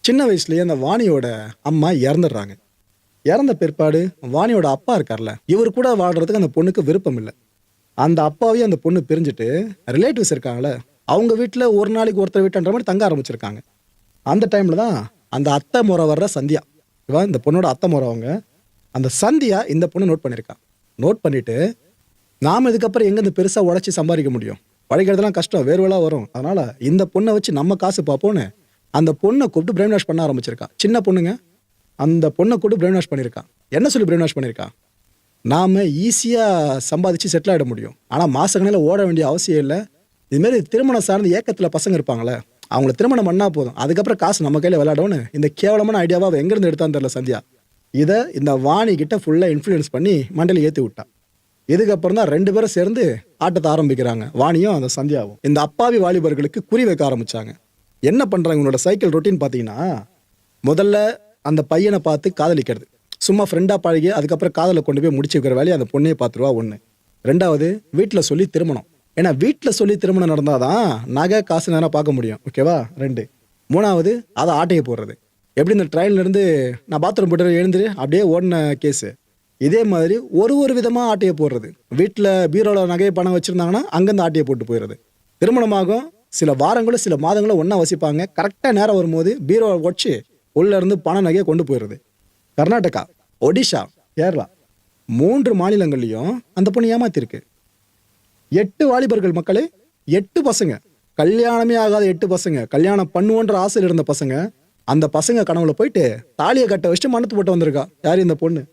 சின்ன வயசுலயே அந்த வாணியோட அம்மா இறந்துடுறாங்க. இறந்த பிற்பாடு வாணியோட அப்பா இருக்கார்ல, இவர் கூட வாழ்றதுக்கு அந்த பொண்ணுக்கு விருப்பம் இல்லை. அந்த அப்பாவையும் அந்த பொண்ணு பிரிஞ்சுட்டு ரிலேட்டிவ்ஸ் இருக்காங்களே, அவங்க வீட்டில் ஒரு நாளைக்கு ஒருத்தர் வீட்டுன்ற மாதிரி தங்க ஆரம்பிச்சிருக்காங்க. அந்த டைமில் தான் அந்த அத்தை முறை வர்ற சந்தியா, இவன் இந்த பொண்ணோட அத்தை முறை, அவங்க அந்த சந்தியா இந்த பொண்ணு நோட் பண்ணியிருக்கான். நோட் பண்ணிட்டு நாம் இதுக்கப்புறம் எங்கேருந்து பெருசாக உழைச்சி சம்பாதிக்க முடியும், உழைக்கிறதுலாம் கஷ்டம், வேர்வெல்லாம் வரும், அதனால இந்த பொண்ணை வச்சு நம்ம காசு பார்ப்போன்னு அந்த பொண்ணை கூப்பிட்டு பிரெயின் வாஷ் பண்ண ஆரம்பிச்சிருக்கான். சின்ன பொண்ணுங்க, அந்த பொண்ணை கூப்பிட்டு பிரெயின் வாஷ் பண்ணியிருக்கான். என்ன சொல்லி பிரெயின் வாஷ் பண்ணியிருக்கான்? நாம் ஈஸியாக சம்பாதிச்சு செட்டில் ஆகிட முடியும், ஆனால் மாசக்கணையில் ஓட வேண்டிய அவசியம் இல்லை. இதுமாரி திருமணம் சார்ந்த ஏக்கத்தில் பசங்க இருப்பாங்களே, அவங்கள திருமணம் பண்ணால் போதும், அதுக்கப்புறம் காசு நம்ம கையில் விளையாடணும்னு இந்த கேவலமான ஐடியாவை அவள் எங்கேருந்து எடுத்தான்னு தெரியல சந்தியா. இதை இந்த வாணி கிட்ட ஃபுல்லாக இன்ஃப்ளூயன்ஸ் பண்ணி மண்டையில் ஏற்றி விட்டா. இதுக்கப்புறம் தான் 2 பேரும் சேர்ந்து ஆட்டத்தை ஆரம்பிக்கிறாங்க, வாணியும் அந்த சந்தியாவும். இந்த அப்பாவி வாலிபர்களுக்கு குறி வைக்க ஆரம்பிச்சாங்க. என்ன பண்ணுறாங்க, உங்களோட சைக்கிள் ரொட்டீன் பார்த்தீங்கன்னா, முதல்ல அந்த பையனை பார்த்து காதலிக்கிறது, சும்மா ஃப்ரெண்டாக பழகி அதுக்கப்புறம் காதலை கொண்டு போய் முடிச்சு வைக்கிற வேலையை அந்த பொண்ணையே பார்த்துருவா. 1. 2வது வீட்டில் சொல்லி திருமணம், ஏன்னா வீட்டில் சொல்லி திருமணம் நடந்தால் தான் நகை காசு நேரம் பார்க்க முடியும், ஓகேவா? 2. 3வது அதை ஆட்டையை போடுறது, எப்படி இந்த ட்ரெயின்லேருந்து நான் பாத்ரூம் போய்ட்டு எழுந்துரு அப்படியே ஓடின கேஸு, இதே மாதிரி ஒரு விதமாக ஆட்டையை போடுறது. வீட்டில் பீரோவில் நகையை பணம் வச்சுருந்தாங்கன்னா அங்கேருந்து ஆட்டையை போட்டு போயிடுறது. திருமணமாகும் சில வாரங்களும் சில மாதங்களும் ஒன்றா வசிப்பாங்க, கரெக்டாக நேரம் வரும்போது பீரோவை உடச்சி உள்ளேருந்து பண நகையை கொண்டு போயிடுறது. கர்நாடகா, ஒடிஷா, கேரளா 3 மாநிலங்கள்லையும் அந்த பொண்ணு ஏமாத்திருக்கு. 8 வாலிபர்கள் மக்களே, 8 பசங்க, கல்யாணமே ஆகாத 8 பசங்க, கல்யாணம் பண்ணுவோன்ற ஆசையில் இருந்த பசங்க, அந்த பசங்க கனவுல போயிட்டு தாலியை கட்ட வச்சுட்டு மனத்து போட்டு வந்திருக்கா. யார் இந்த பொண்ணு?